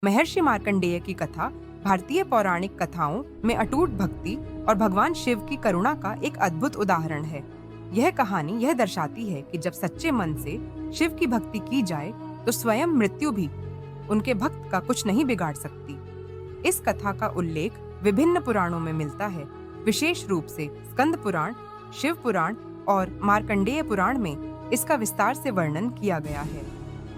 महर्षि मार्कंडेय की कथा भारतीय पौराणिक कथाओं में अटूट भक्ति और भगवान शिव की करुणा का एक अद्भुत उदाहरण है। यह कहानी यह दर्शाती है कि जब सच्चे मन से शिव की भक्ति की जाए तो स्वयं मृत्यु भी उनके भक्त का कुछ नहीं बिगाड़ सकती। इस कथा का उल्लेख विभिन्न पुराणों में मिलता है, विशेष रूप से स्कंद पुराण, शिव पुराण और मार्कंडेय पुराण में इसका विस्तार से वर्णन किया गया है।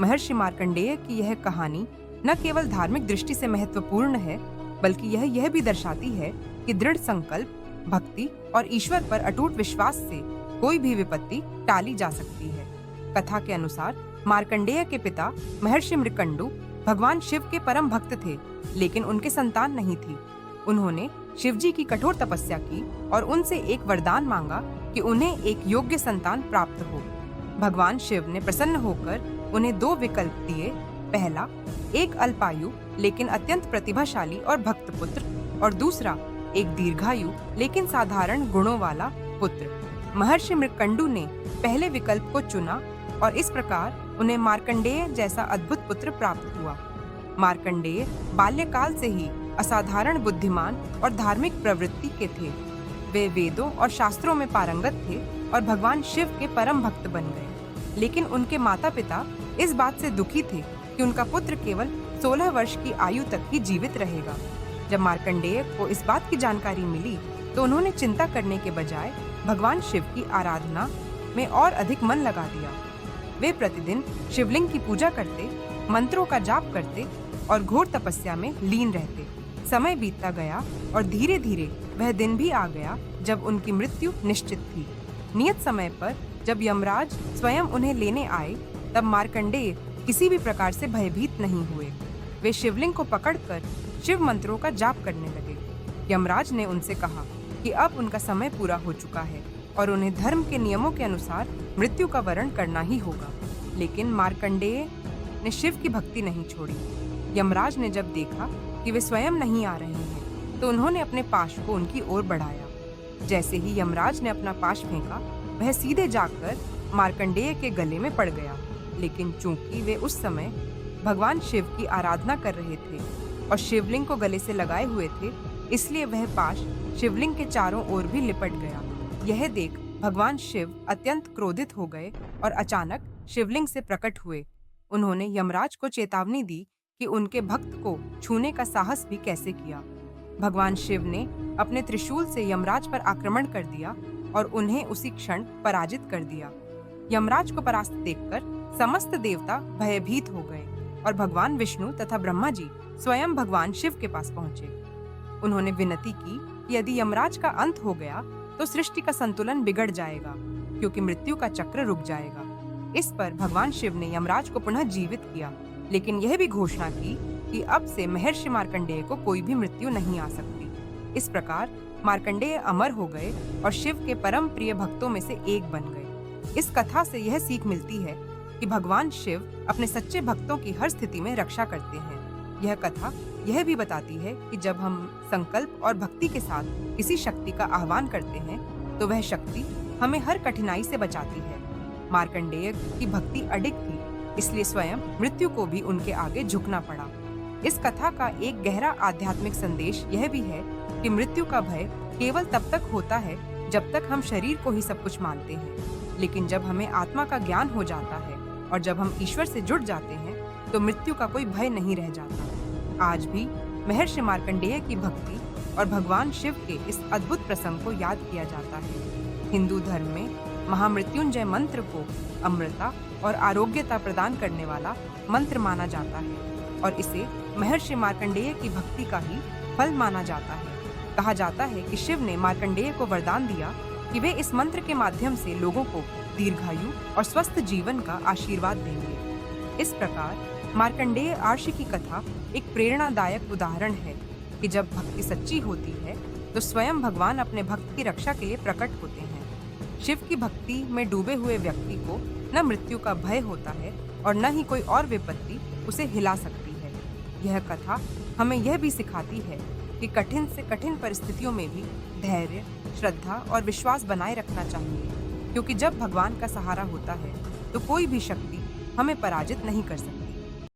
महर्षि मार्कंडेय की यह कहानी न केवल धार्मिक दृष्टि से महत्वपूर्ण है, बल्कि यह भी दर्शाती है कि दृढ़ संकल्प, भक्ति और ईश्वर पर अटूट विश्वास से कोई भी विपत्ति टाली जा सकती है। कथा के अनुसार मार्कंडेय के पिता महर्षि मृकंडु भगवान शिव के परम भक्त थे, लेकिन उनके संतान नहीं थी। उन्होंने शिव जी की कठोर तपस्या की और उनसे एक वरदान मांगा कि उन्हें एक योग्य संतान प्राप्त हो। भगवान शिव ने प्रसन्न होकर उन्हें दो विकल्प दिए। पहला, एक अल्पायु लेकिन अत्यंत प्रतिभाशाली और भक्त पुत्र, और दूसरा, एक दीर्घायु लेकिन साधारण गुणों वाला पुत्र। महर्षि मृकंडु ने पहले विकल्प को चुना और इस प्रकार उन्हें मार्कंडेय जैसा अद्भुत पुत्र प्राप्त हुआ। मार्कंडेय बाल्यकाल से ही असाधारण बुद्धिमान और धार्मिक प्रवृत्ति के थे। वे वेदों और शास्त्रों में पारंगत थे और भगवान शिव के परम भक्त बन गए। लेकिन उनके माता पिता इस बात से दुखी थे कि उनका पुत्र केवल 16 वर्ष की आयु तक ही जीवित रहेगा। जब मार्कंडेय को इस बात की जानकारी मिली तो उन्होंने चिंता करने के बजाय भगवान शिव की आराधना में और अधिक मन लगा दिया। वे प्रतिदिन शिवलिंग की पूजा करते, मंत्रों का जाप करते और घोर तपस्या में लीन रहते। समय बीतता गया और धीरे धीरे वह दिन भी आ गया जब उनकी मृत्यु निश्चित थी। नियत समय पर जब यमराज स्वयं उन्हें लेने आए, तब मार्कंडेय किसी भी प्रकार से भयभीत नहीं हुए। वे शिवलिंग को पकड़कर शिव मंत्रों का जाप करने लगे। यमराज ने उनसे कहा कि अब उनका समय पूरा हो चुका है और उन्हें धर्म के नियमों के अनुसार मृत्यु का वरण करना ही होगा। लेकिन मार्कंडेय ने शिव की भक्ति नहीं छोड़ी। यमराज ने जब देखा कि वे स्वयं नहीं आ रहे हैं, तो उन्होंने अपने पाश को उनकी ओर बढ़ाया। जैसे ही यमराज ने अपना पाश फेंका, वह सीधे जाकर मार्कंडेय के गले में पड़ गया। लेकिन चूंकि वे उस समय भगवान शिव की आराधना कर रहे थे और शिवलिंग को गले से लगाए हुए थे, इसलिए वह पाश शिवलिंग के चारों ओर भी लिपट गया। यह देख भगवान शिव अत्यंत क्रोधित हो गए और अचानक शिवलिंग से प्रकट हुए। उन्होंने यमराज को चेतावनी दी कि उनके भक्त को छूने का साहस भी कैसे किया। भगवान शिव ने अपने त्रिशूल से यमराज पर आक्रमण कर दिया और उन्हें उसी क्षण पराजित कर दिया। यमराज को परास्त देखकर समस्त देवता भयभीत हो गए और भगवान विष्णु तथा ब्रह्मा जी स्वयं भगवान शिव के पास पहुंचे। उन्होंने विनती की कि यदि यमराज का अंत हो गया तो सृष्टि का संतुलन बिगड़ जाएगा, क्योंकि मृत्यु का चक्र रुक जाएगा। इस पर भगवान शिव ने यमराज को पुनः जीवित किया, लेकिन यह भी घोषणा की कि अब से महर्षि मार्कंडेय को कोई भी मृत्यु नहीं आ सकती। इस प्रकार मार्कंडेय अमर हो गए और शिव के परम प्रिय भक्तों में से एक बन गए। इस कथा से यह सीख मिलती है कि भगवान शिव अपने सच्चे भक्तों की हर स्थिति में रक्षा करते हैं। यह कथा यह भी बताती है कि जब हम संकल्प और भक्ति के साथ किसी शक्ति का आह्वान करते हैं, तो वह शक्ति हमें हर कठिनाई से बचाती है। मार्कंडेय की भक्ति अडिग थी, इसलिए स्वयं मृत्यु को भी उनके आगे झुकना पड़ा। इस कथा का एक गहरा आध्यात्मिक संदेश यह भी है कि मृत्यु का भय केवल तब तक होता है जब तक हम शरीर को ही सब कुछ मानते हैं, लेकिन जब हमें आत्मा का ज्ञान हो जाता है और जब हम ईश्वर से जुड़ जाते हैं, तो मृत्यु का कोई भय नहीं रह जाता। आज भी महर्षि मार्कंडेय की भक्ति और भगवान शिव के इस अद्भुत प्रसंग को याद किया जाता है। हिंदू धर्म में महामृत्युंजय मंत्र को अमृता और आरोग्यता प्रदान करने वाला मंत्र माना जाता है और इसे महर्षि मार्कंडेय की भक्ति का ही फल माना जाता है। कहा जाता है कि शिव ने मार्कंडेय को वरदान दिया कि वे इस मंत्र के माध्यम से लोगों को दीर्घायु और स्वस्थ जीवन का आशीर्वाद देंगे। इस प्रकार मार्कंडेय आर्षि की कथा एक प्रेरणादायक उदाहरण है कि जब भक्ति सच्ची होती है तो स्वयं भगवान अपने भक्त की रक्षा के लिए प्रकट होते हैं। शिव की भक्ति में डूबे हुए व्यक्ति को न मृत्यु का भय होता है और न ही कोई और विपत्ति उसे हिला सकती है। यह कथा हमें यह भी सिखाती है कि कठिन से कठिन परिस्थितियों में भी धैर्य, श्रद्धा और विश्वास बनाए रखना चाहिए, क्योंकि जब भगवान का सहारा होता है तो कोई भी शक्ति हमें पराजित नहीं कर सकती।